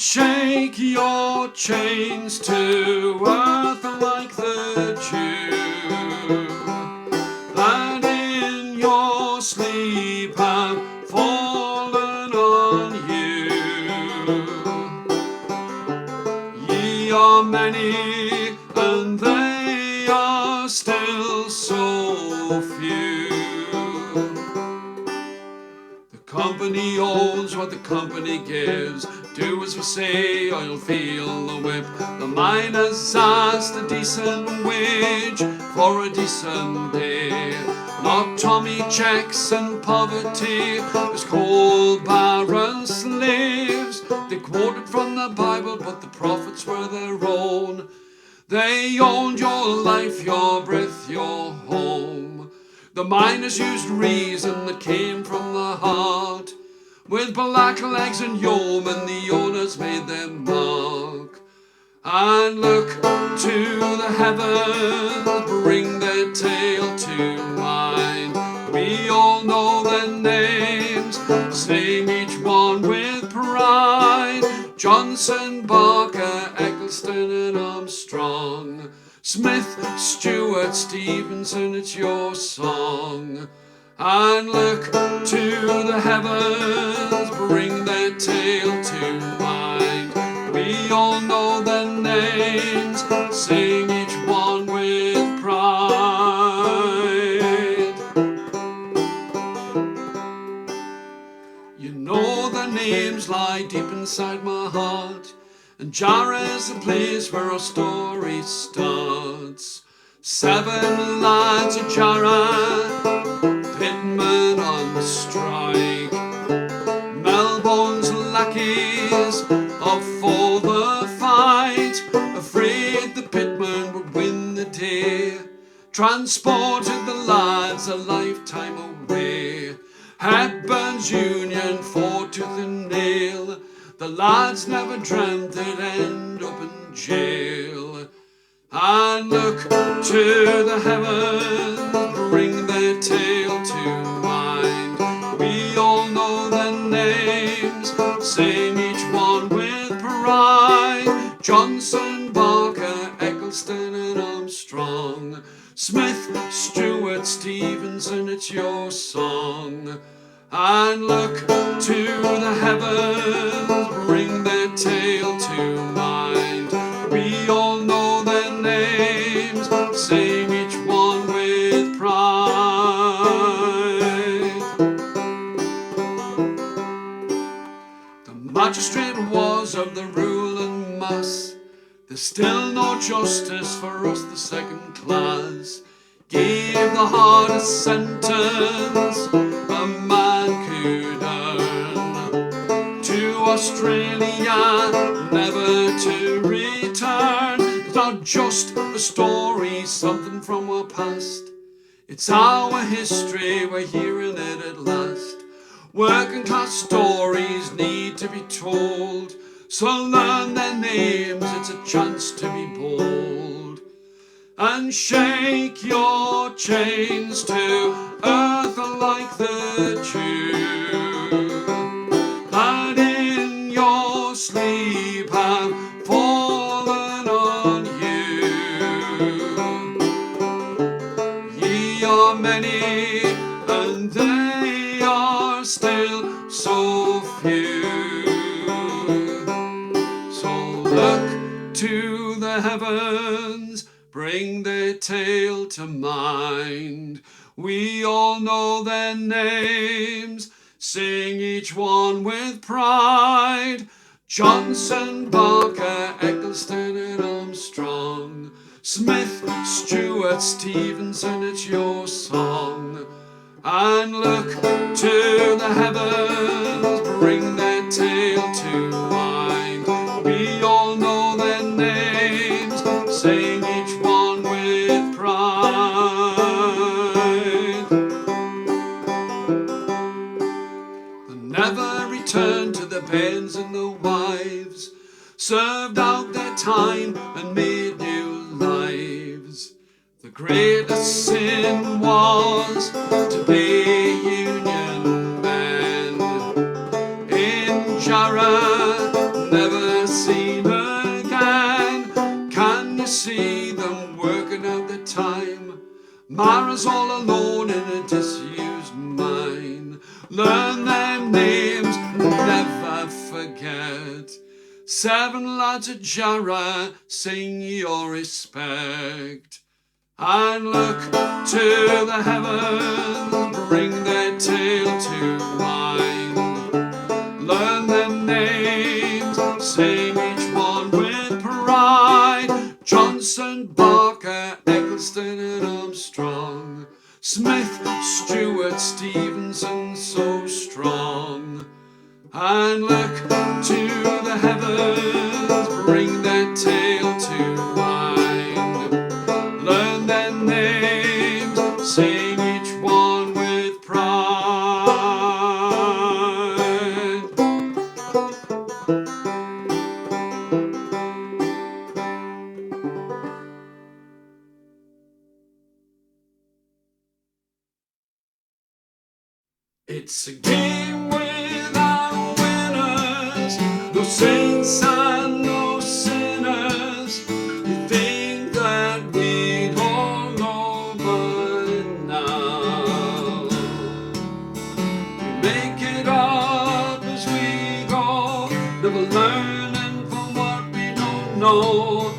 shake your chains to earth like the dew that in your sleep have fallen on you. Ye are many and they are still so few. The company owns what the company gives. Do as we say or you'll feel the whip. The miners asked a decent wage for a decent day. Not Tommy checks and poverty, as cold barren slaves. They quoted from the Bible, but the prophets were their own. They owned your life, your breath, your home. The miners used reason that came from the heart. With black legs and yeomen, the owners made their mark. And look to the heavens, bring their tale to mind. We all know their names, sing each one with pride. Johnson, Barker, Eccleston and Armstrong, Smith, Stewart, Stevenson, it's your song. And look to the heavens, bring their tale to mind. We all know their names, sing each one with pride. You know their names lie deep inside my heart, and Jarra is the place where our story starts. 7 lads of Jarra, pitmen on strike, Melbourne's lackeys up for the fight, afraid the pitmen would win the day, transported the lads a lifetime away. Hepburn's Union fought tooth and nail, the lads never dreamt they'd end up in jail. And look to the heavens, bring their tale to mind. We all know their names, sing each one with pride. Johnson, Barker, Eccleston and Armstrong, Smith, Stewart, Stevenson, it's your song. And look to the heavens, bring their tale to mind. We all know their names, sing each one with pride. The magistrate was of the ruling mass. There's still no justice for us, the second class. Gave the hardest sentence a man could earn. To Australia, never to return. It's not just a story, something from our past. It's our history, we're hearing it at last. Working class stories need to be told, so learn their names, it's a chance to be bold. And shake your chains to earth like the dew that in your sleep have fallen on you. Ye are many and they are still so few. So look to the heavens, bring their tale to mind. We all know their names, sing each one with pride. Johnson, Barker, Eccleston and Armstrong, Smith, Stewart, Stevenson, it's your song. And look to the heavens, bring their tale to mind. We all know their names, sing each one with pride. They never returned to the beds and the wives, served out their time and made new lives. The greatest sin was to be Union men. In Jarra, never Mara's all alone in a disused mine. Learn them names, never forget. 7 lads of Jarra, sing your respect. And look to the heavens, bring their tale to mind. Learn them names, sing each one with pride. Johnson, Barker, Eggleston and Armstrong, Smith, Stewart, Stevenson, so strong. And look to the heavens, bring their tale to mind. Learn their names, sing each one with pride. It's a game without winners, no saints and no sinners. You think that we'd all know by now. We make it up as we go, never learning from what we don't know.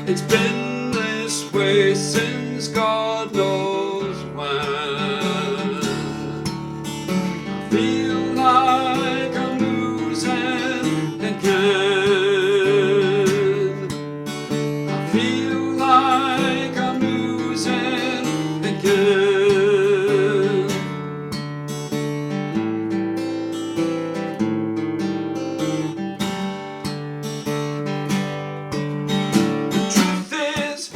It's been this way since God knows when. Feel like I'm losing again. I feel like I'm losing again. The truth is,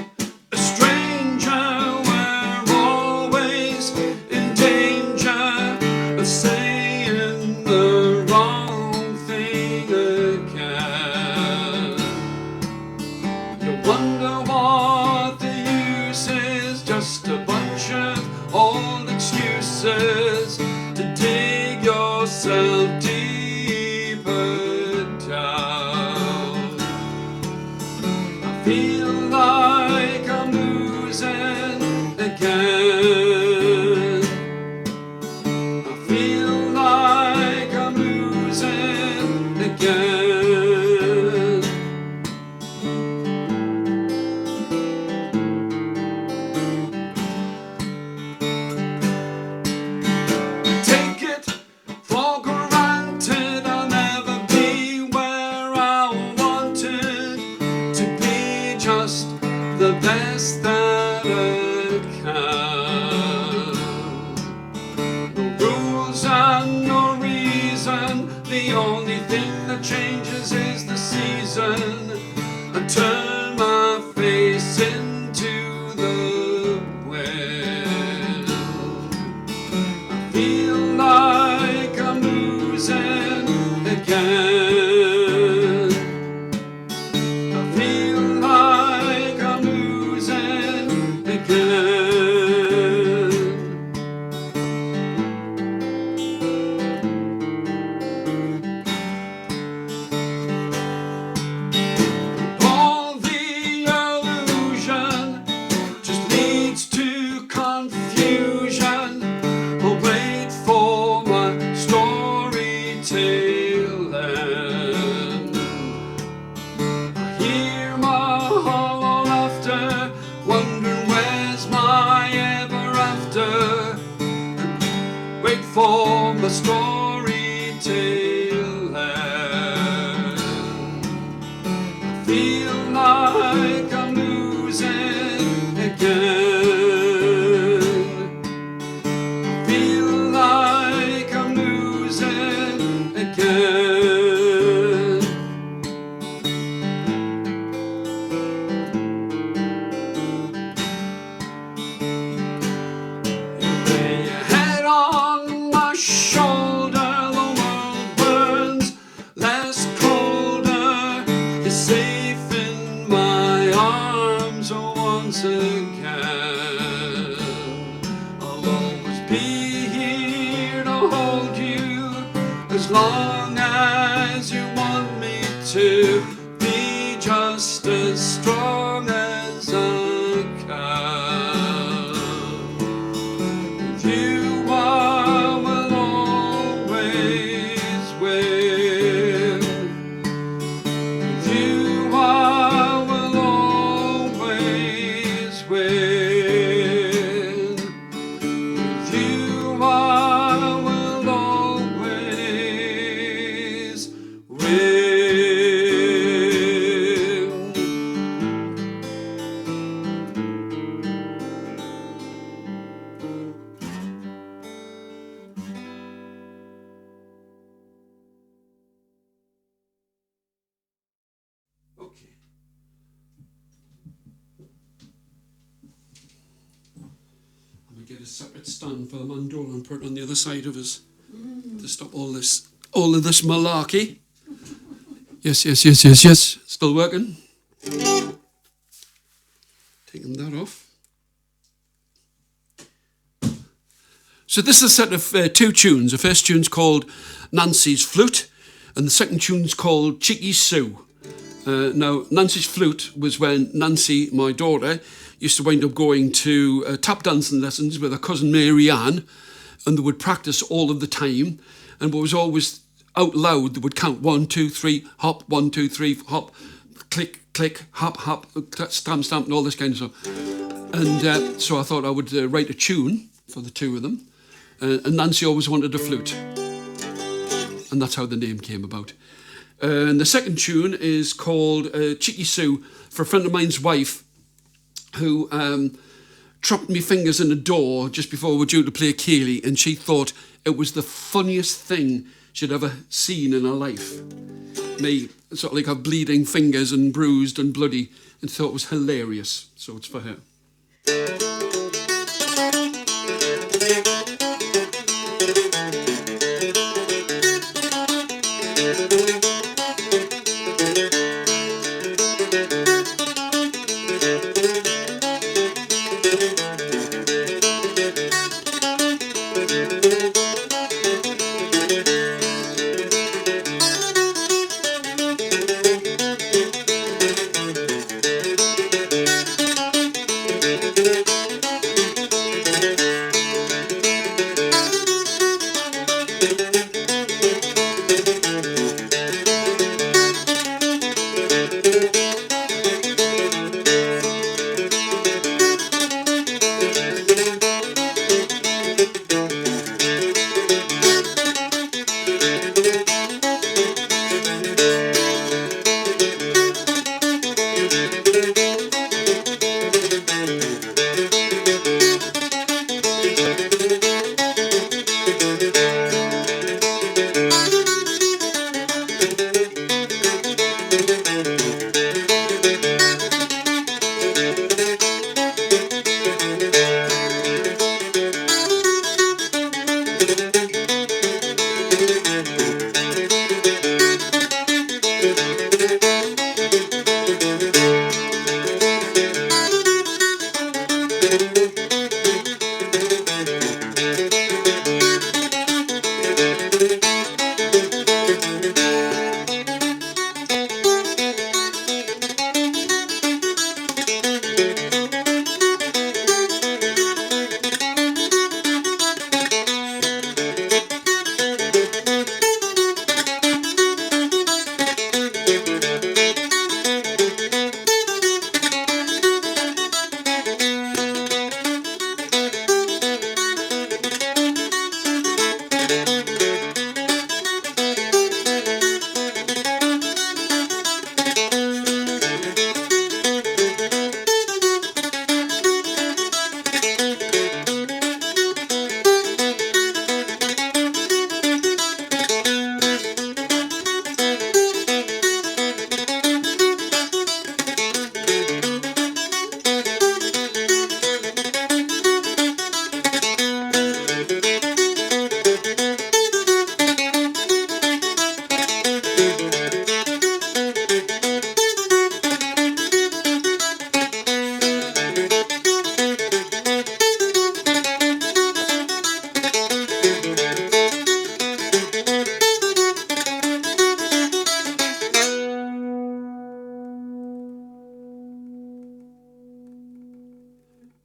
a stranger, we're always in danger of saying the wrong thing again. You wonder what the use is, just a bunch of old excuses to dig yourself deeper down. I feel like I'm losing again. I feel like I'm losing again. Take it for granted I'll never be where I wanted to be, just the best that I can. No rules and no reason, the only thing that changes is the season. I turn my face into the wind. I feel like I'm losing again. I feel like I'm losing again. All the illusion just leads to confusion. I'll wait for my story till end. I hear my hollow laughter, wondering where's my ever after. Wait for my story till end. I feel like I'm losing again. I feel like I'm losing again. You lay your head on my shoulder, the world burns less colder. You're safe in my arms once again. I'll always be here to hold you as long as you want me to be, just as strong as I can. a separate stand for the mandolin and put it on the other side of us to stop all of this malarkey. Yes. Still working. Taking that off. So this is a set of two tunes. The first tune's called Nancy's Flute, and the second tune's called Cheeky Sue. Now, Nancy's Flute was when Nancy, my daughter, used to wind up going to tap dancing lessons with her cousin Mary Ann, and they would practice all of the time, and what was always out loud, they would count 1, 2, 3, hop, 1, 2, 3, hop, click, click, hop, hop, stamp, stamp, and all this kind of stuff. And so I thought I would write a tune for the two of them. And Nancy always wanted a flute. And that's how the name came about. And the second tune is called Cheeky Sue, for a friend of mine's wife who trapped me fingers in a door just before we were due to play Keeley, and she thought it was the funniest thing she'd ever seen in her life. Me sort of like have bleeding fingers and bruised and bloody, and thought it was hilarious. So it's for her.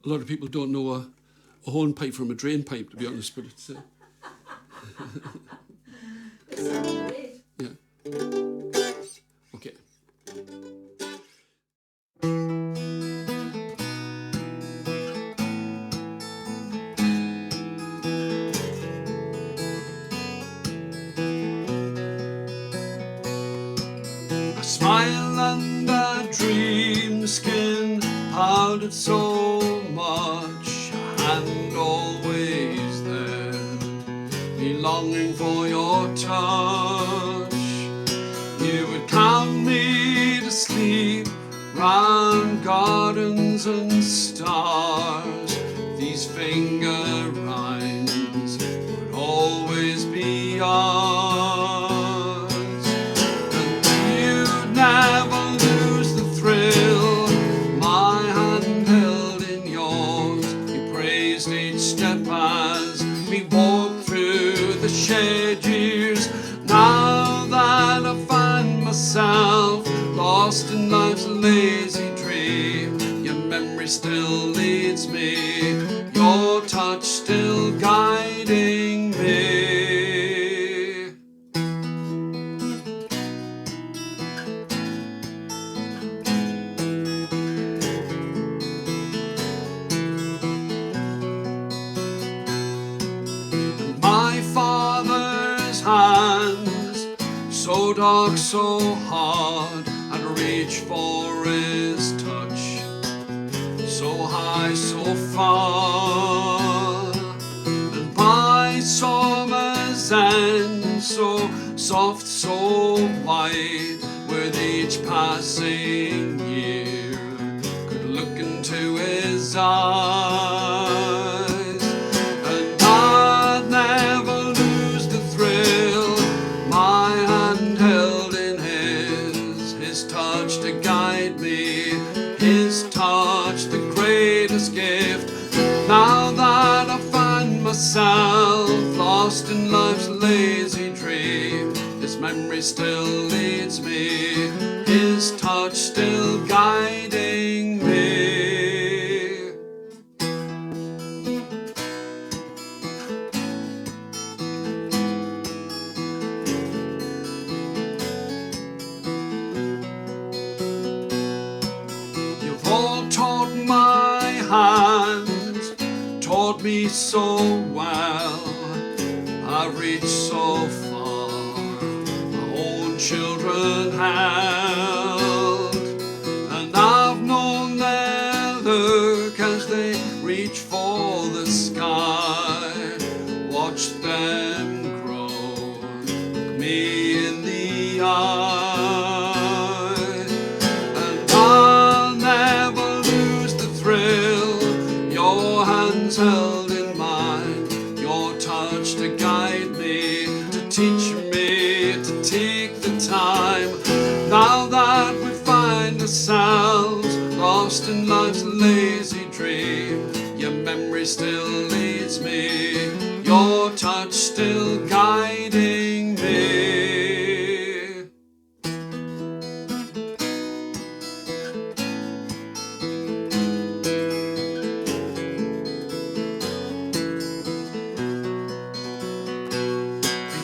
A lot of people don't know a hornpipe from a drain pipe, to be honest, but it's... yeah. Okay. I smile and I dream skin powdered so much and always there, me longing for your touch. You would count me to sleep round gardens and stars. These fingers life's lazy dream. Your memory still leads me, your touch still guiding me. My father's hands, so dark, so hard, I'd reach for his touch, so high, so far. And by summer's end, so soft, so white, with each passing year, could look into his eyes, and I'd never lose the thrill. My hand held in his touch to guide me, his touch the greatest gift. Now that I find myself lost in life's lazy dream, his memory still leads me, his touch still guiding me. You've all taught my hands, taught me so well. I've reached so far, my own children held, and I've known their look as they reach for the sky. Watch them grow, look me in the eye, and I'll never lose the thrill. Your hands held in mine, your touch to guide me, to teach me to take the time. Now that we find ourselves lost in life's lazy dream, your memory still leads me, your touch still guiding me.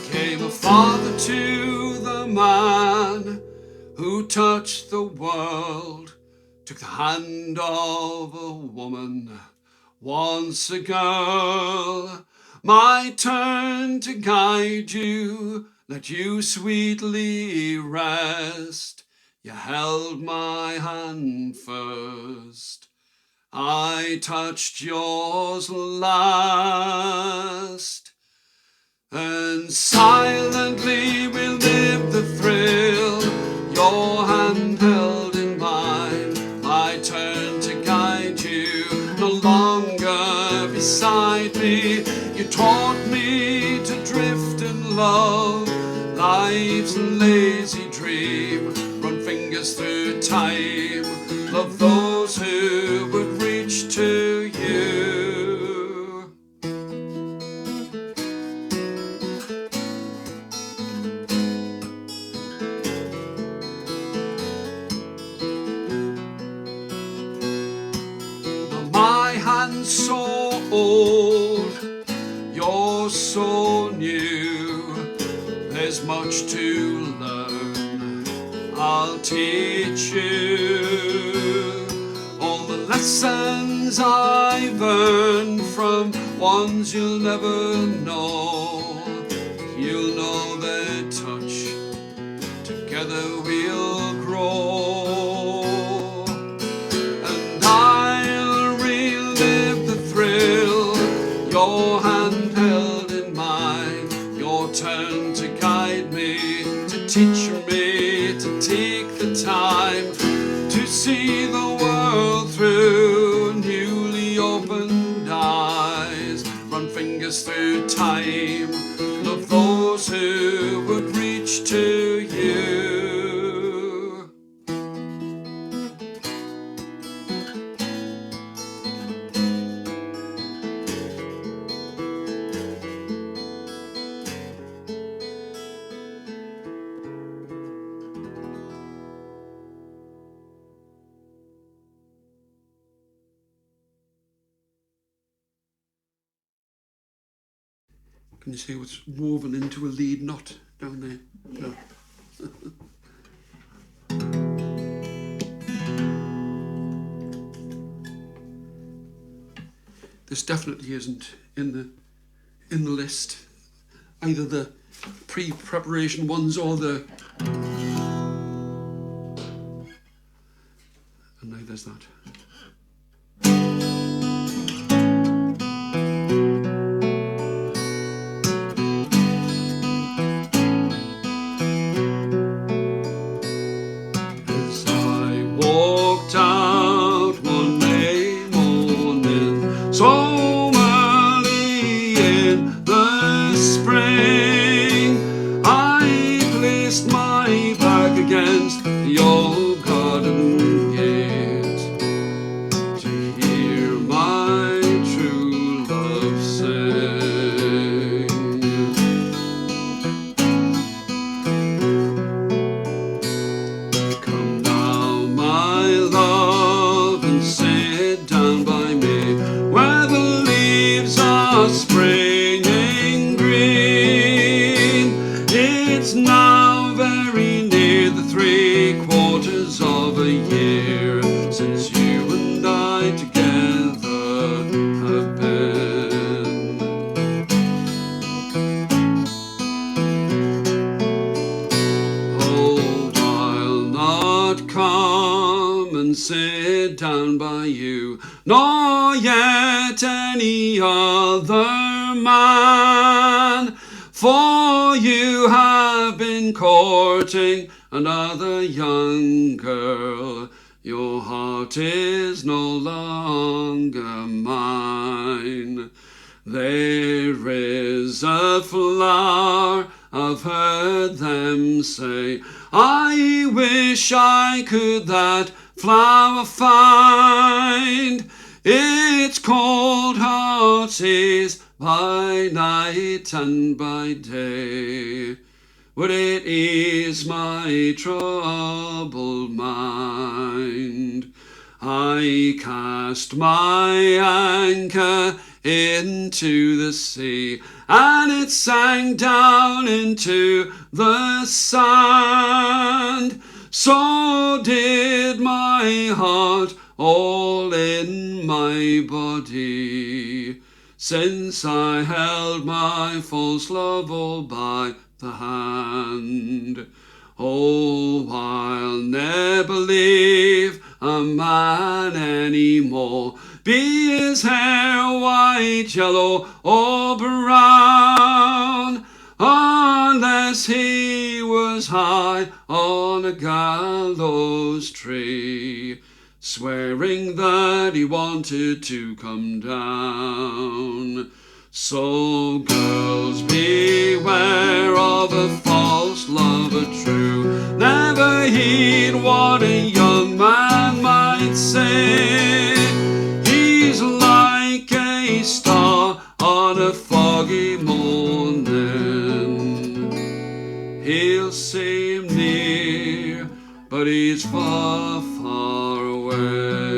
Became a father to the man who touched the world, took the hand of a woman, once a girl. My turn to guide you, let you sweetly rest. You held my hand first, I touched yours last. And silently we lived the thrill, your hand held in mine, my turn to guide you, no longer beside me. You taught me to drift in love, life's lazy dream, run fingers through time, love those who would reach to you. My hand's so old, you're so new, there's much to learn, I'll teach you all the lessons I've earned from ones you'll never know. You'll know their touch, together we'll grow, and I'll relive the thrill, your hand held in mine, your turn to guide me, to teach me to take the time, to see the world through newly opened eyes, run fingers through time, love those who would reach to you. Can you see what's woven into a lead knot down there? Yeah. No. This definitely isn't in the list. Either the pre-preparation ones or the... And now there's that. As I walked out one May morning, so early in the spring, I placed my back against the old garden gate to hear my true love sing. Come now, my love, and sit down by me where the leaves are springing green. It's now very near the 3/4 of a year since you and I together have been. Oh, I'll not come and sit down by you, nor yet any other man, for you have been courting another young girl. Your heart is no longer mine. There is a flower, I've heard them say, I wish I could that flower find. Its cold heart is by night and by day, but it is my troubled mind. I cast my anchor into the sea, and it sank down into the sand. So did my heart, all in my body, since I held my false love all by the hand. Oh, I'll never leave a man anymore, be his hair white, yellow, or brown, unless he was high on a gallows tree, swearing that he wanted to come down. So girls, beware of a false lover true. Never heed what a young man might say. He's like a star on a foggy morning. He'll seem near, but he's far, far away.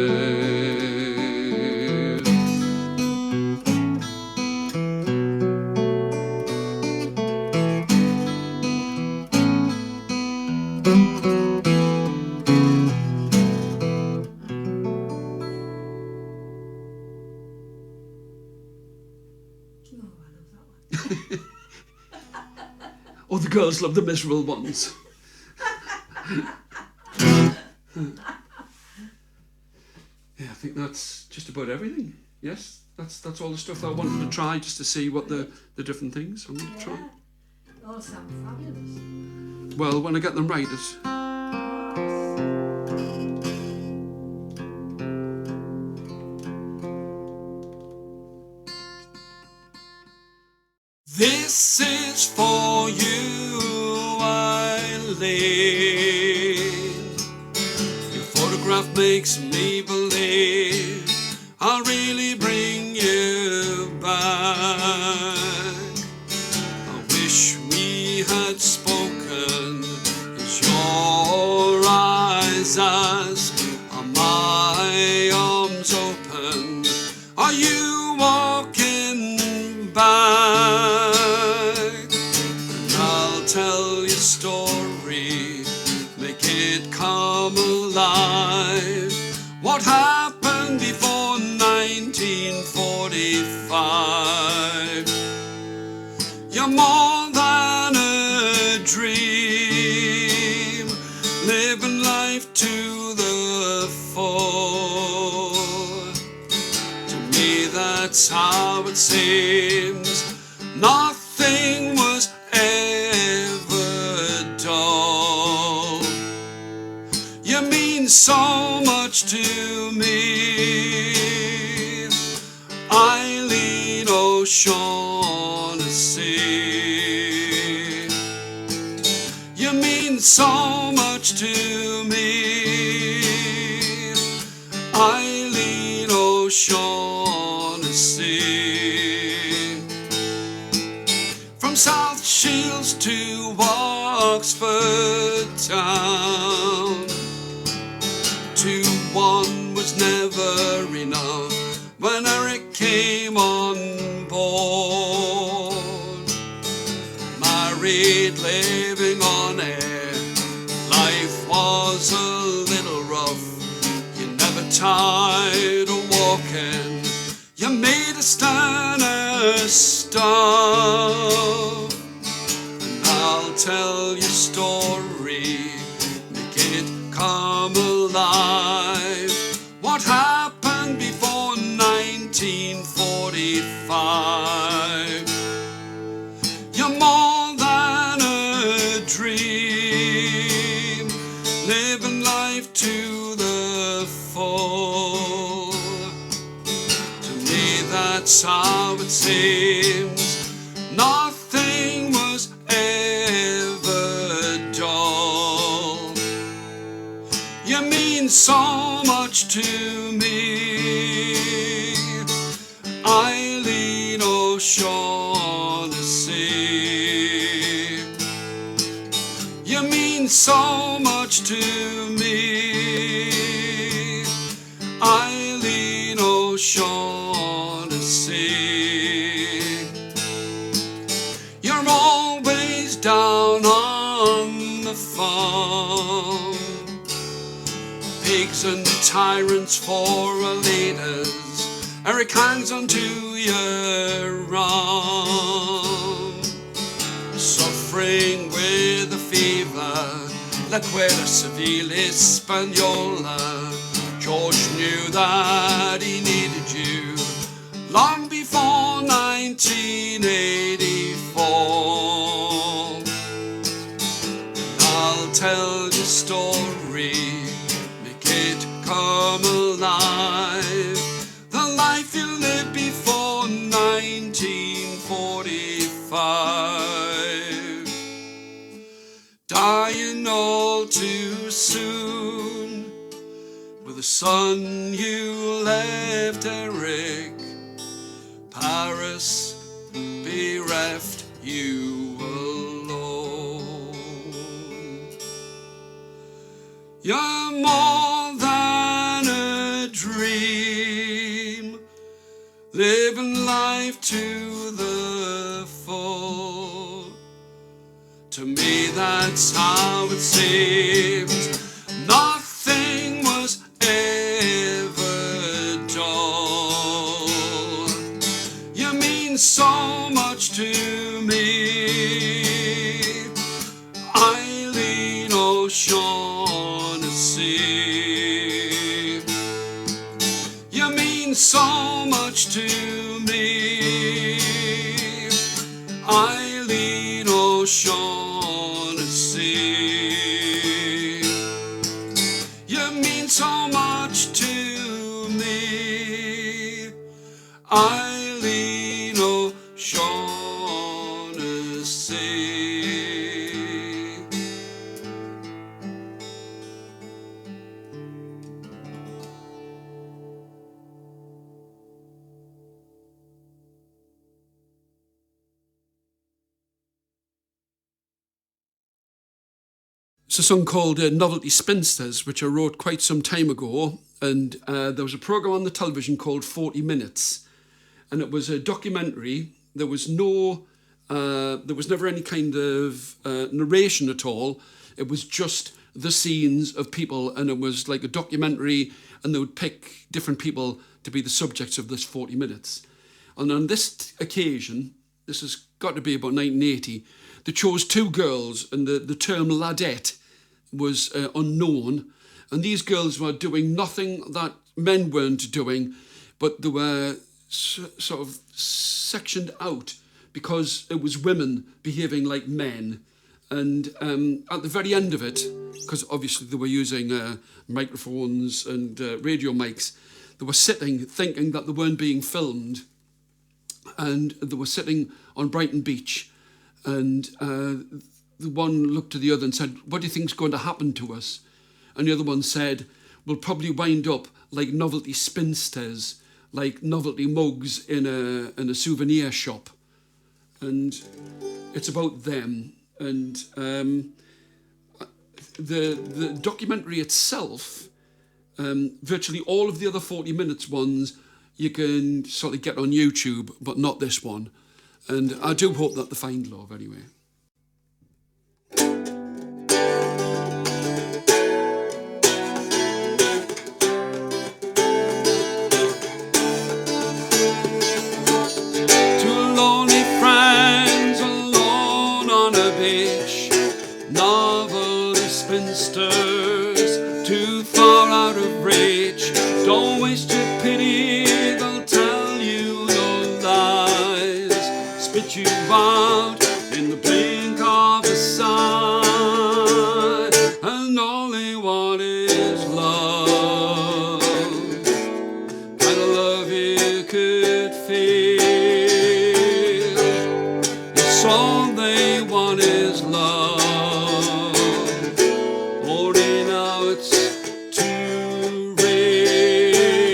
Oh, the girls love the miserable ones. Yeah, I think that's just about everything. Yes, that's all the stuff I wanted to try, just to see what the different things I'm going to try. All sound fabulous. Well, when I get them right, it's... This is for you, Eileen. Your photograph makes me believe I'll really bring you back. I wish we had spoken, as your eyes ask, are my arms open? Are you walking back? that's how it seems. Nothing was ever dull. You mean so much to me, Eileen O'Shaughnessy. You mean so much to me, Eileen O'Shaughnessy. From South Shields to Oxford town, 2 1 was never enough when Eric came on board. Married, living on air, life was a little rough. You never tired of walking, you made a stand a stop. And I'll tell your story, make it come alive. What happened before 1945? You're more than a dream, living life to the full. To me that's how it seems. Nothing was ever dull. You mean so much to me, Eileen O'Shaughnessy. You mean so much to me, Eileen O'Shaughnessy. You're always down on the farm, pigs and tyrants for our leaders. Eric hangs onto your arm, suffering with a fever, la cuera civil española. George knew that he needed you long before 1984. And I'll tell your story, make it come alive. The life you lived before 1945. Dying all too soon, with the son you left, Eric. Paris bereft you alone. You're more than a dream, living life to the full. To me that's how it seems. Nothing was ever dull. You mean so much to me, Eileen O'Shaughnessy. You mean so much to me, Eileen O'Shaughnessy. You mean so much to me, Eileen O'Shaughnessy. It's a song called Novelty Spinsters, which I wrote quite some time ago, and there was a programme on the television called 40 Minutes, and it was a documentary. There was never any kind of narration at all. It was just the scenes of people, and it was like a documentary, and they would pick different people to be the subjects of this 40 Minutes. And on this occasion, this has got to be about 1980, they chose 2 girls, and the term ladette was unknown, and these girls were doing nothing that men weren't doing, but they were sort of sectioned out because it was women behaving like men. And at the very end of it, because obviously they were using microphones and radio mics, they were sitting thinking that they weren't being filmed. And they were sitting on Brighton Beach, and the one looked to the other and said, "What do you think's going to happen to us?" And the other one said, "We'll probably wind up like Novelty Spinsters, like novelty mugs in a souvenir shop." And it's about them. And the documentary itself, virtually all of the other 40 minutes ones, you can sort of get on YouTube, but not this one. And I do hope that they find love anyway. Two lonely friends alone on a beach, novelty spinsters, too far out of reach. Don't waste your pity, they'll tell you no lies, spit you out in the blink of a sigh, and all they want is love, kind of love you could feel. Yes, all they want is love, only now it's too real.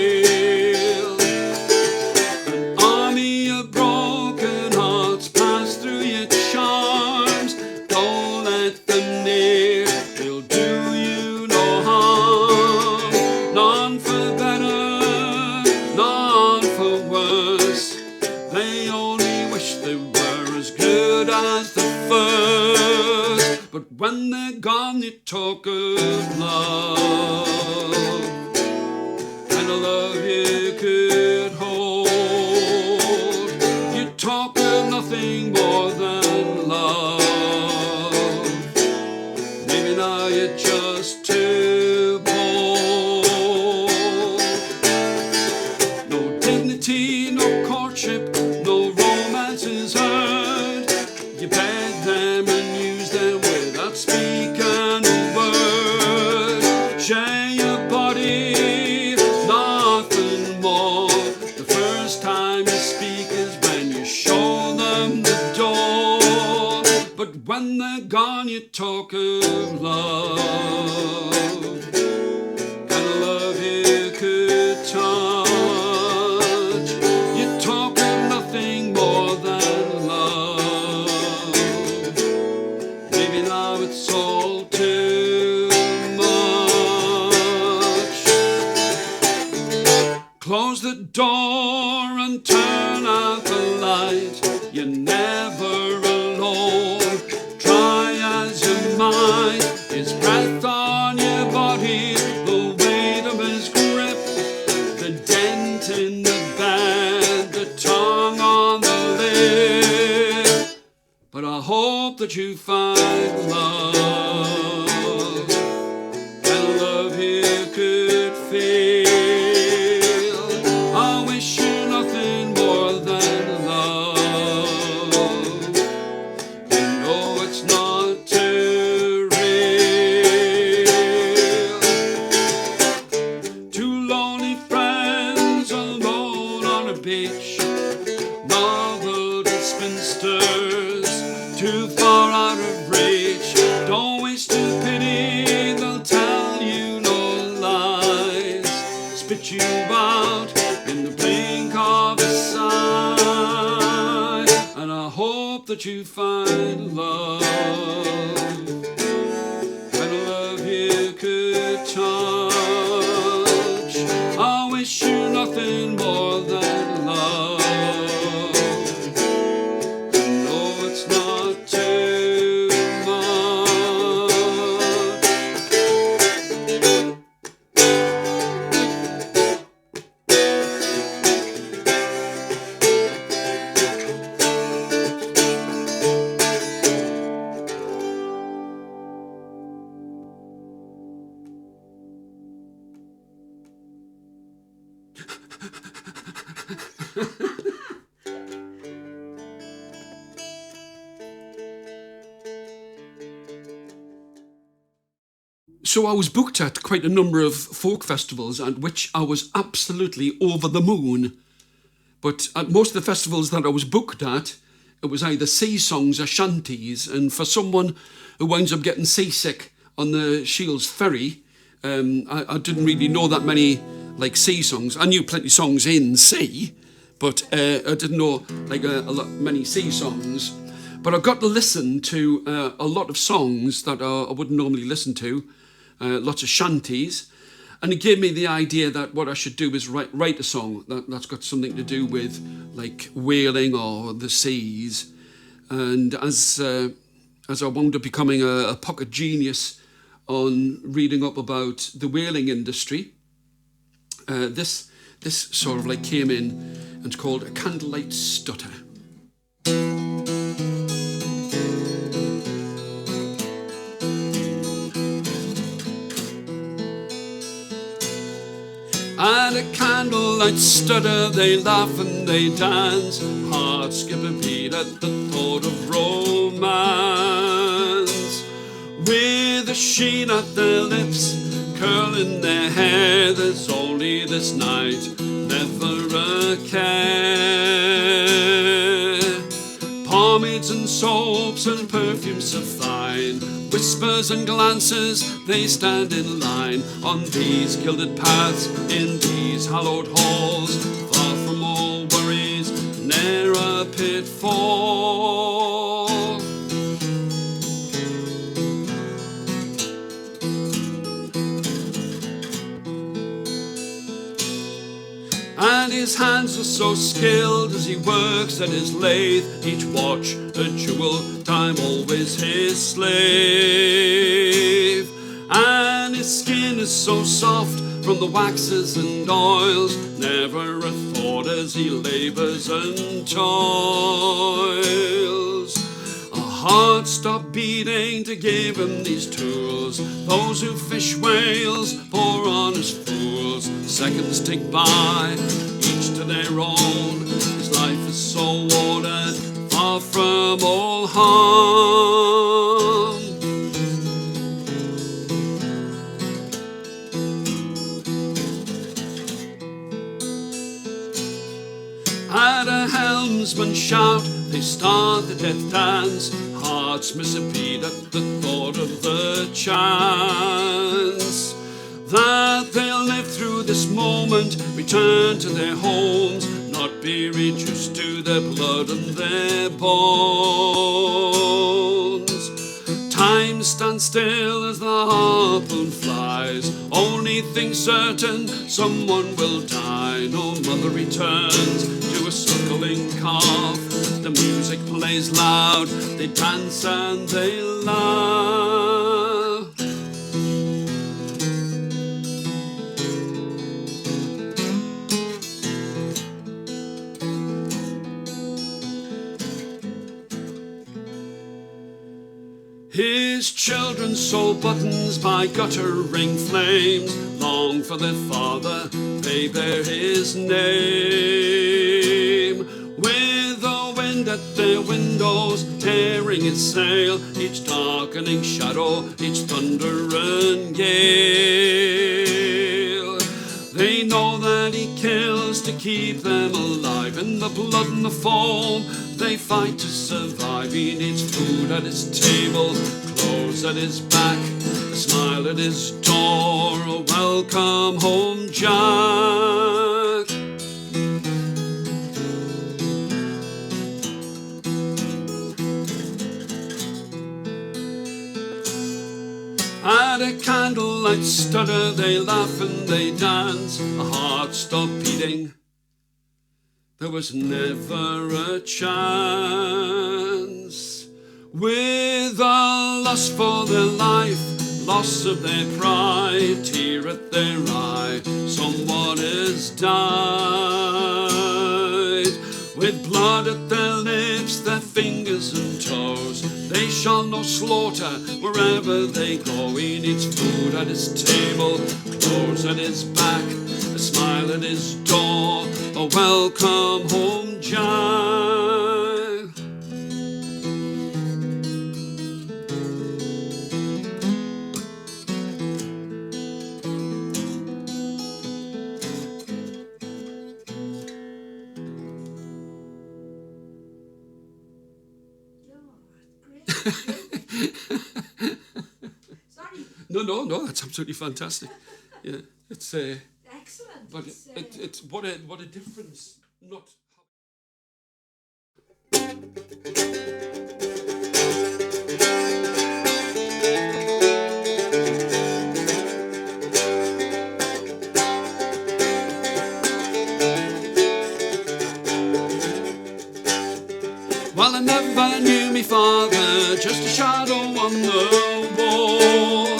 An army of broken hearts pass through your charms. Don't let them near, they'll do you no harm. None for better, none for worse. They only wish they were as good as the first. But when they're gone, you talk of love, kind of love you could hold. You talk of nothing more than love. Maybe now you're just too bold. No dignity, no courtship, no romance is heard. You beg them and use them without speaking a word. Share your body, nothing more. The first time you speak is when you show them the door. But when they're gone, you talk of love, kind of love you could touch. You talk of nothing more than love. Maybe now it's all too much. Close the door and turn out the light. You're never alone. Try as you might. His breath on your body, the weight of his grip, the dent in the bed, the tongue on the lip. But I hope that you find love, and love you could feel. I wish you nothing more than love. You know it's not too real. Two lonely friends alone on a beach, novelty spinsters, too far out of reach. Don't waste your pity, they'll tell you no lies, spit you out in the blink of a sigh. And I hope that you find love, kind of love you could touch. I wish you nothing more than love. No, it's not too much. So I was booked at quite a number of folk festivals at which I was absolutely over the moon. But at most of the festivals that I was booked at, it was either sea songs or shanties. And for someone who winds up getting seasick on the Shields Ferry, I didn't really know that many like sea songs. I knew plenty of songs in sea, but I didn't know like many sea songs. But I got to listen to a lot of songs that I wouldn't normally listen to. Lots of shanties, and it gave me the idea that what I should do is write a song that's got something to do with like whaling or the seas. And as I wound up becoming a pocket genius on reading up about the whaling industry, this sort of like came in, and it's called a Candlelight Stutter. At a candlelight stutter, they laugh and they dance. Hearts skip a beat at the thought of romance. With a sheen at their lips, curl in their hair, there's only this night, never a care. Pomades and soaps and perfumes so fine, whispers and glances, they stand in line on these gilded paths, in these hallowed halls, far from all worries, ne'er a pitfall. And his hands are so skilled as he works at his lathe, each watch a jewel, time always his slave. And his skin is so soft from the waxes and oils, never a thought as he labours and toils. A heart stop beating to give him these tools. Those who fish whales, poor honest fools. Seconds tick by, each to their own. His life is so ordered, far from all harm. At a helmsman's shout, they start the death dance. Hearts miss a beat at the thought of the chance that they'll live through this moment, return to their homes, not be reduced to their blood and their bones. Time stands still as the harpoon flies, only thing certain, someone will die. No mother returns to a suckling calf. The music plays loud, they dance and they laugh. His children sew buttons by guttering flames, long for their father, they bear his name. With the wind at their windows, tearing its sail, each darkening shadow, each thunder and gale. They know that he kills to keep them alive. In the blood and the foam, they fight to survive. He needs food at his table, clothes at his back, a smile at his door, a welcome home, Jack. At a candlelight stutter, they laugh and they dance. A heart stopped beating, there was never a chance. With a lust for their life, loss of their pride, tear at their eye, someone has died. With blood at their lips, their fingers and toes, they shall no slaughter wherever they go. He needs food at his table, clothes at his back, a smile at his door, a Oh, welcome home, Jack. Sorry. No, that's absolutely fantastic. Yeah, it's Excellent. but it's what a difference. Not. Well, I never knew me father, just a shadow on the wall.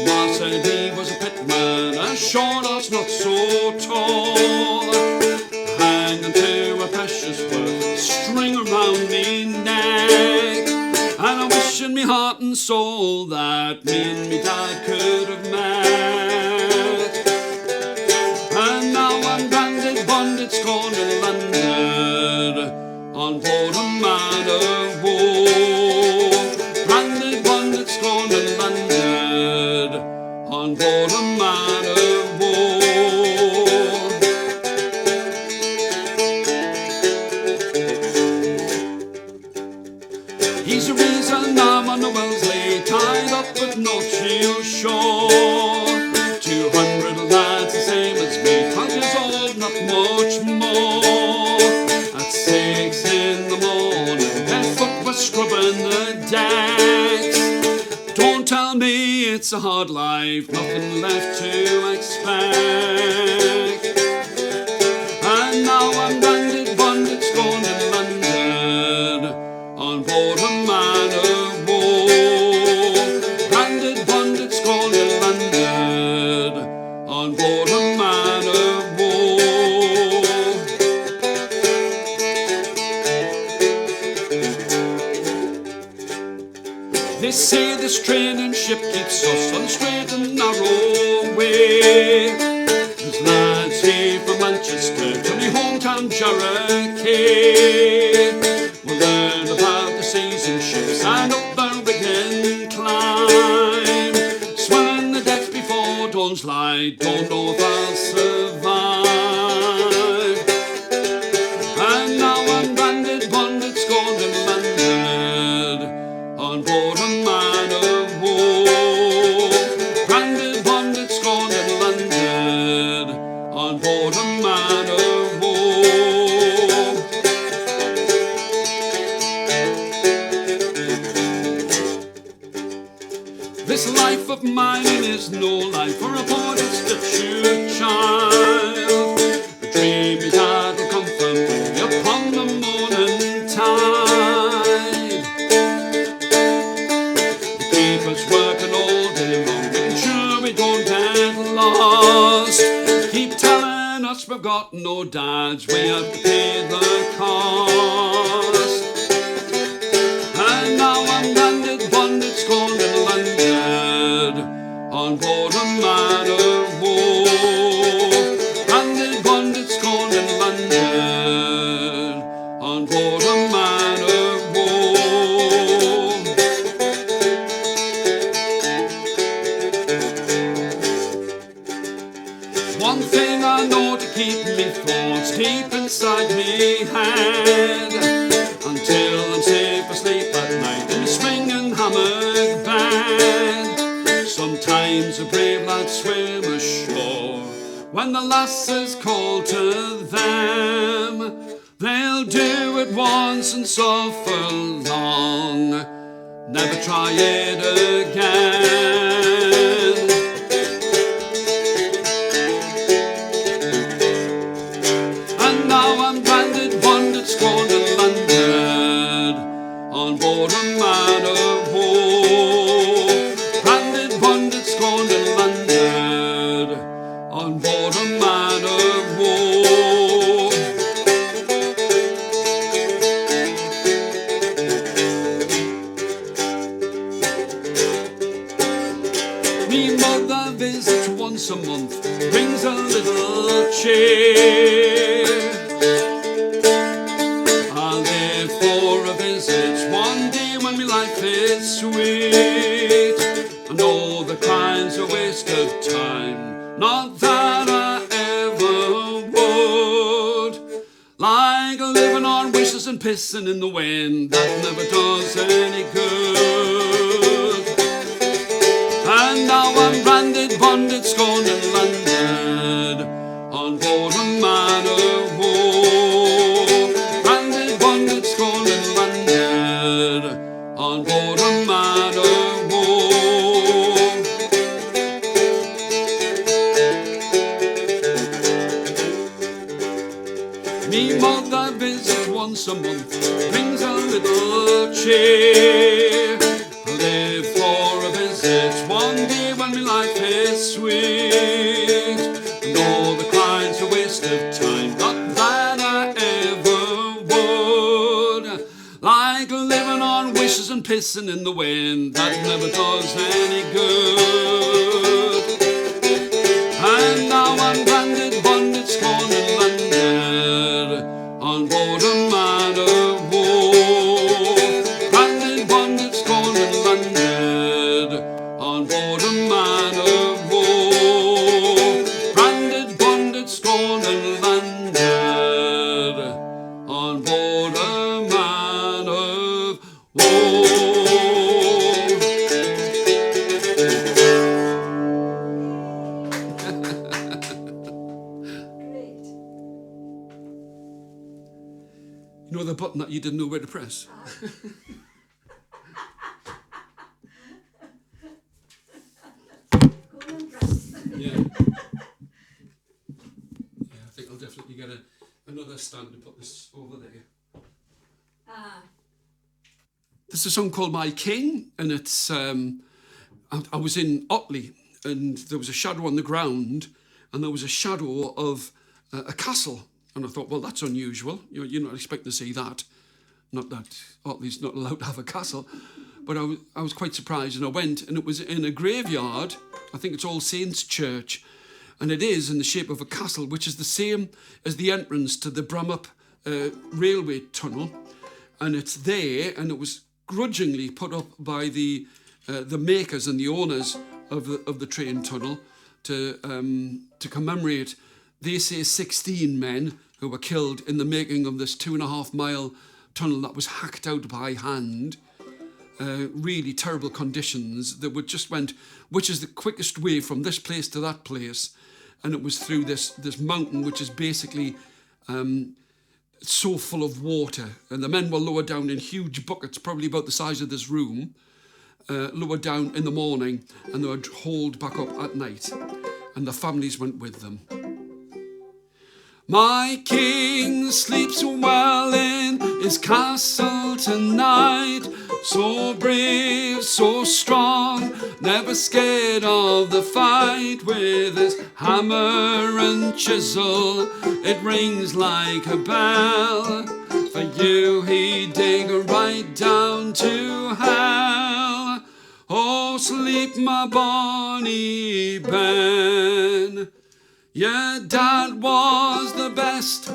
Ma said he was a pitman, a short horse not so tall, hanging to a precious worth, string around me neck, and I wish in me heart and soul that me and me dad could have met. And now I'm branded, bonded, scorned and landed on board a Man of Woe. Branded, bonded, scorned and landed on board a Man of Woe. He's the reason I'm on the Wellesley, tied up with no too shore. 200 lads the same as me, 12 years old, not much more. At 6 in the morning, barefoot was scrubbing the decks. Don't tell me it's a hard life, nothing left to expect. And now I'm branded, bonded, scorned and landed on board a Man of Woe. Branded, bonded, scorned and landed on board a Man of Woe. They say this training ship keeps us on the straight and narrow way. There's lads here from Manchester to me hometown Jarra. We'll learn about the seas and ships and up the rigging climb. Swelling the decks before dawn's light, don't know if I'll survive. And now I'm branded, bonded, scorned and landed on board a Man of Woe. Branded, bonded, scorned and landed on board a Man of Woe. This life of mine is no life for a poor destitute child. A dream me dad will come from me upon the morning tide. The keepers working all day long, making sure we don't get lost. Keep telling us we've got no dads, we have to pay the cost. And now I'm landed, bonded, scorned and landed on board a Man of Woe. Branded, bonded, scorned and landed on board a Man of Woe. One thing I know to keep me thoughts deep inside me head, until I'm safe asleep at night in a swinging hammock bed. Sometimes a brave lad swim ashore when the lasses call to them. They'll do it once and suffer long, never try it again. And now I'm branded, bonded, scorned and landed on board a Man of Woe. Branded, bonded, scorned and landed on board a Man of Woe. Me mother visits once a month, brings a little cheer. not that I ever would. Like living on wishes and pissing in the wind, that never does any good. And now I'm branded, bonded, scorned and landed on board a Man of Woe. Branded, bonded, scorned and landed on board a Man of Woe. Me mother visits once a month, brings a little cheer. I live for a visit one day when my life is sweet. And all the crime's a waste of time, not that I ever would. Like living on wishes and pissing in the wind, that never does any good. And now I'm branded, bonded, scorned and landed on board a Man of Woe. Branded, bonded, scorned and landed on board a Man of Woe. Branded, bonded, scorned and landed on board a Man of Woe. Great. You know the button that you didn't know where to press? Go and press. Yeah. Yeah, I think I'll definitely get another stand to put this over there. Ah, There's a song called My King, and it's I was in Otley, and there was a shadow on the ground, and there was a shadow of a castle, and I thought, well, that's unusual. You're not expecting to see that. Not that Otley's not allowed to have a castle, but I was quite surprised, and I went, and it was in a graveyard. I think it's All Saints Church, and it is in the shape of a castle, which is the same as the entrance to the Bramup railway tunnel, and it's there, and it was grudgingly put up by the makers and the owners of the train tunnel to commemorate, they say, 16 men who were killed in the making of this 2.5 mile tunnel that was hacked out by hand. Really terrible conditions that would just went, which is the quickest way from this place to that place, and it was through this mountain, which is basically so full of water, and the men were lowered down in huge buckets, probably about the size of this room, lowered down in the morning, and they were hauled back up at night, and the families went with them. My king sleeps well in his castle tonight, so brave, so strong, never scared of the fight. With his hammer and chisel, it rings like a bell. For you he dig right down to hell. Oh, sleep, my bonny Ben. Your dad was the best,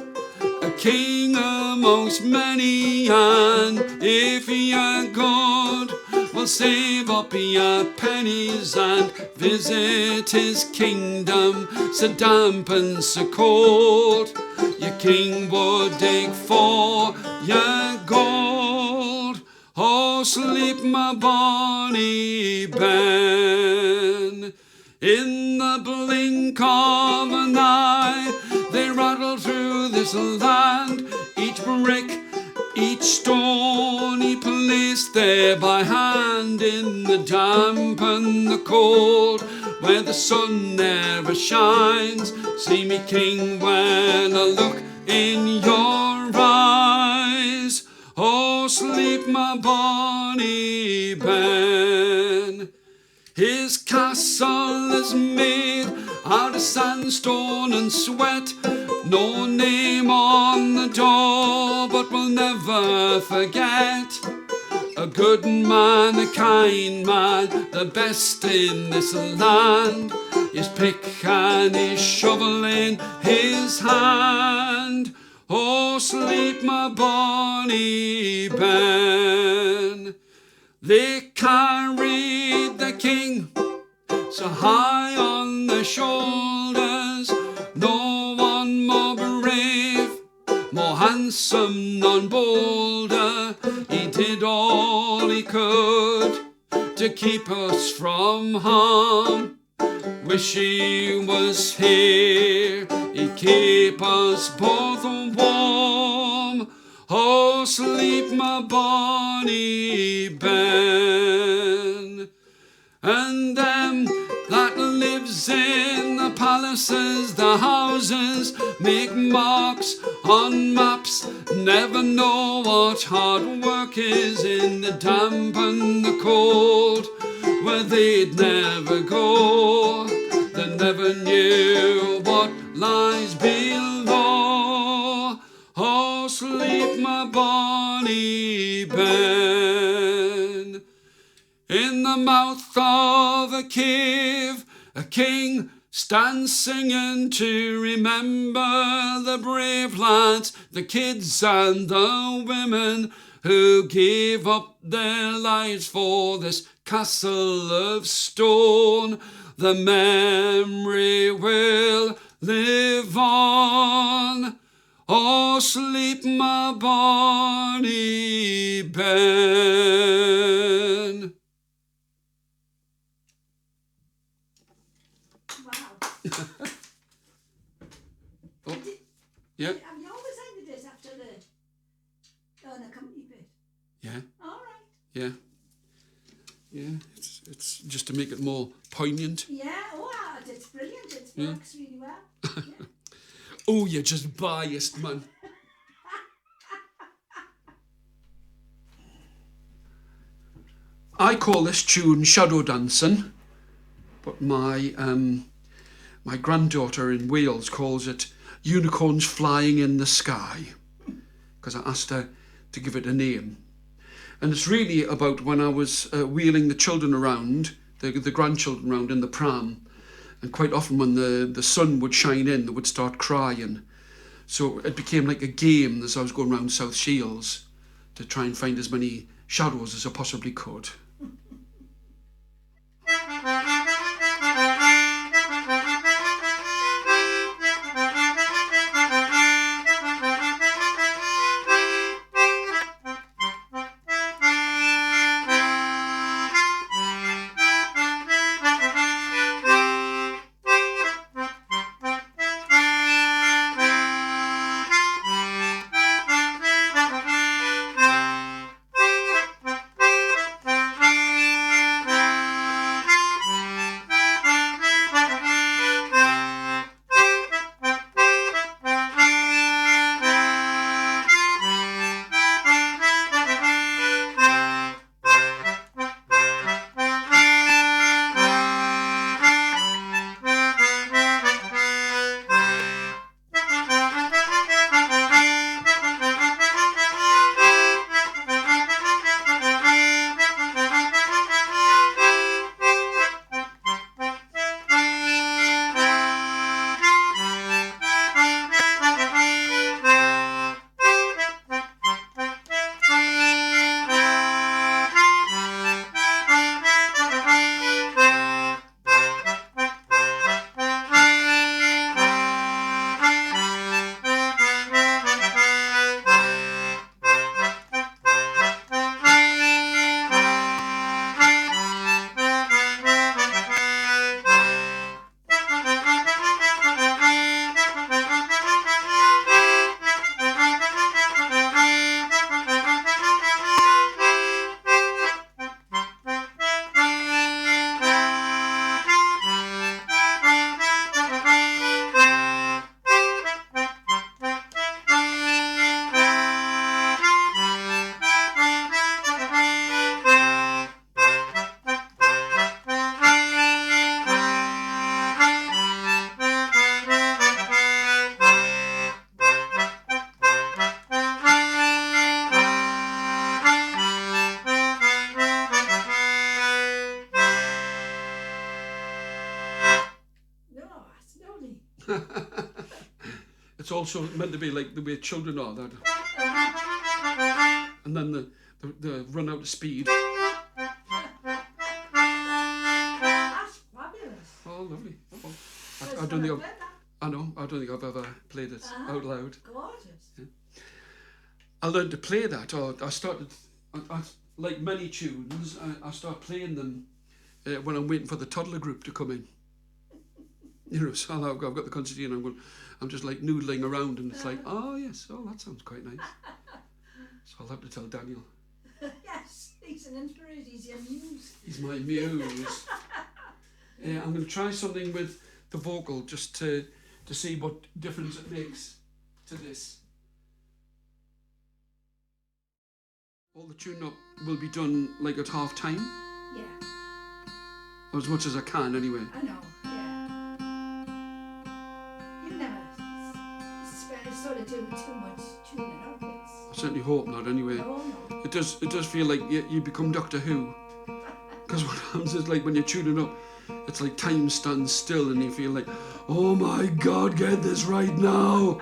a king amongst many, and if you're good, well, save up your pennies and visit his kingdom, so damp and so cold. Your king would dig for your gold. Oh, sleep, my bonny Ben. In the blink of an eye, they rattle through this land. Each brick, each stone he placed there by hand, in the damp and the cold, where the sun never shines. See me, king, when I look in your eyes. Oh, sleep, my bonny Ben. His castle is made out of sandstone and sweat. No name on the door, but we'll never forget. A good man, a kind man, the best in this land. His pick and his shovel in his hand. Oh, sleep, my bonny Ben. They carried the king so high on their shoulders. No one more brave, more handsome, none bolder. He did all he could to keep us from harm. Wish he was here, he'd keep us both warm. Oh, sleep, my bonny Ben. And them that lives in the palaces, the houses, make marks on maps, never know what hard work is in the damp and the cold, where they'd never go. They never knew what lies below. Oh, sleep, my bonny Ben. In the mouth of a cave, a king stands singing to remember the brave lads, the kids and the women who gave up their lives for this castle of stone. The memory will live on. Oh, sleep, my bonny Ben. Wow. Oh, yeah, Have you always ended this after the company bit? yeah, All right. yeah. Yeah, it's just to make it more poignant. Yeah, oh, it's brilliant. It Yeah. works really well. Yeah. Oh, you're just biased, man. I call this tune Shadowdancing, but my granddaughter in Wales calls it Unicorns Flying in the Sky, because I asked her to give it a name. And it's really about when I was wheeling the children around, the grandchildren around in the pram, and quite often when the sun would shine in, they would start crying. So it became like a game as I was going around South Shields to try and find as many shadows as I possibly could. It's also meant to be like the way children are, that. And then the run out of speed. That's fabulous. don't think I've heard that. I know. I don't think I've ever played it out loud. Gorgeous. Yeah. I learned to play that, or I started. Like many tunes, I start playing them when I'm waiting for the toddler group to come in. You know, so I've got the concertina and I'm just like noodling around, and it's like, oh yes, oh that sounds quite nice. So I'll have to tell Daniel. Yes, he's an inspiration. He's your muse. He's my muse. I'm going to try something with the vocal just to see what difference it makes to this. All the tune-up will be done like at half time. Yeah. Or as much as I can anyway. I know, yeah. You never sort of do too much tuning up. I certainly hope not anyway. No. It does feel like you become Doctor Who. Because what happens is, like, when you're tuning up, it's like time stands still and you feel like, oh my God, get this right now.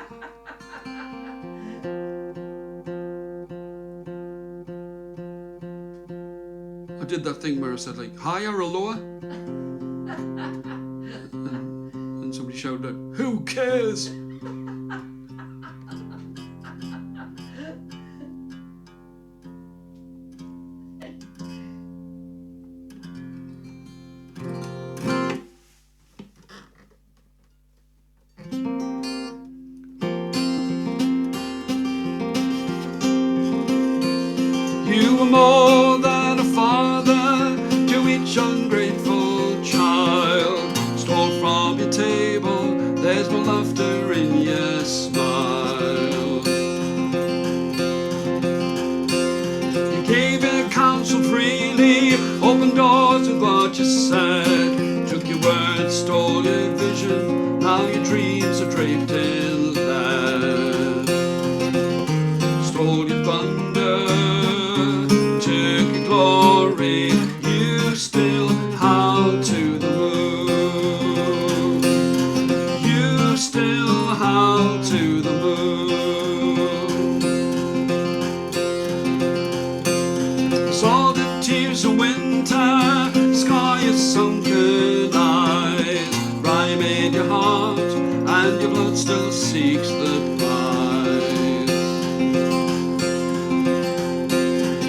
I did that thing where I said, like, higher or lower? And somebody shouted out, who cares? You were more than a father to each ungrateful child. Stole from your table, there's no laughter in your smile. You gave your counsel freely, opened doors with what you said. Took your words, stole your vision, now your dreams are draped in lead. Stole your thunder, took your glory, you still howl to the moon. You still howl to the moon. Saw the tears of winter scar your sunken eyes. Rime in your heart and your blood still seeks the prize.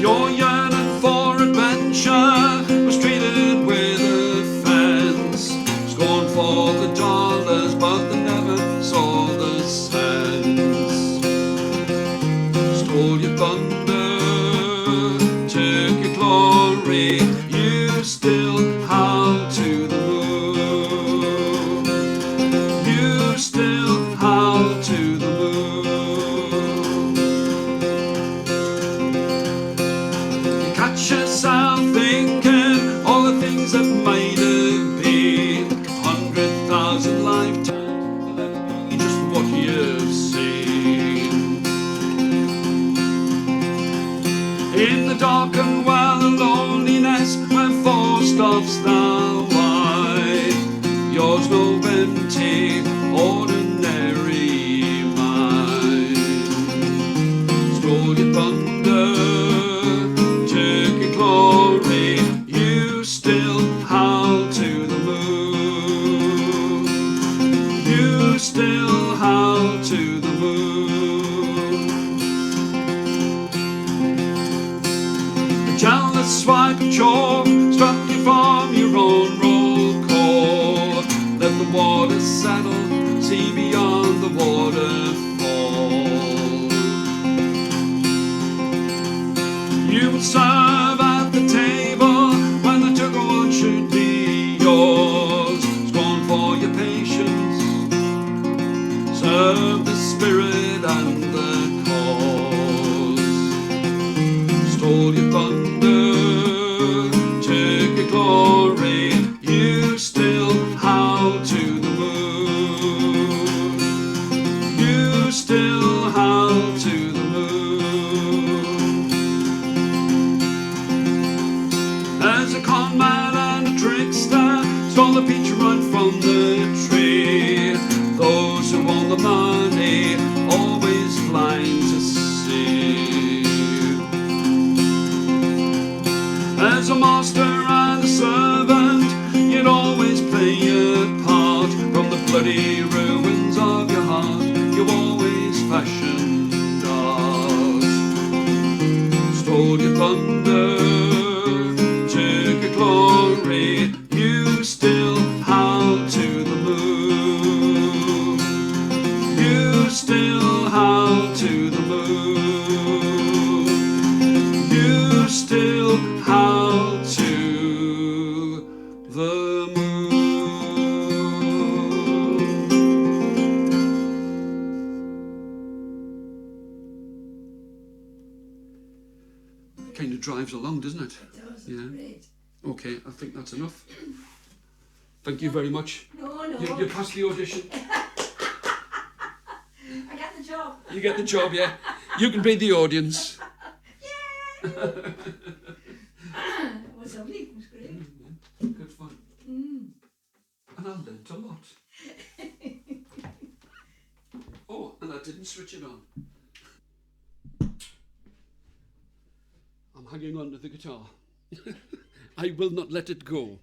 Your yearning for adventure was treated with offence. Scorn for the dollars, but they never saw the sense. Stole your thunder, took your glory, you still howl to the moon. You still howl to the moon. You catch yourself thinking all the things that might have been. 100,000 lifetimes will never be just what you've seen. In the dark and wild loneliness, where four stops the wide, yours no empty, ordinary mind. Stole your thunder, took your glory, you still howl to the moon. You still howl to the moon. A jealous swipe of chalk struck you from your own roll call. Let the water settle, see beyond the waterfall. You would serve at the table when they took what should be yours. Scorn for your patience, serve the spirit and the cause. Stole your thunder, took your glory, you still howl to the moon. You still howl to the moon. There's a con man and a trickster, stole the peach right from the tree. Those who own the money always blind to see. There's a master and a servant, still howl to the moon. You still howl to the moon. Kind of drives along, doesn't it? It does, Yeah. it's great. Okay, I think that's enough. Thank you very much. No, no. You passed the audition. I got the job. You get the job, yeah. You can be the audience. Yay! It was lovely, it was great. Good fun. Mm. And I learnt a lot. Oh, and I didn't switch it on. I'm hanging on to the guitar. I will not let it go.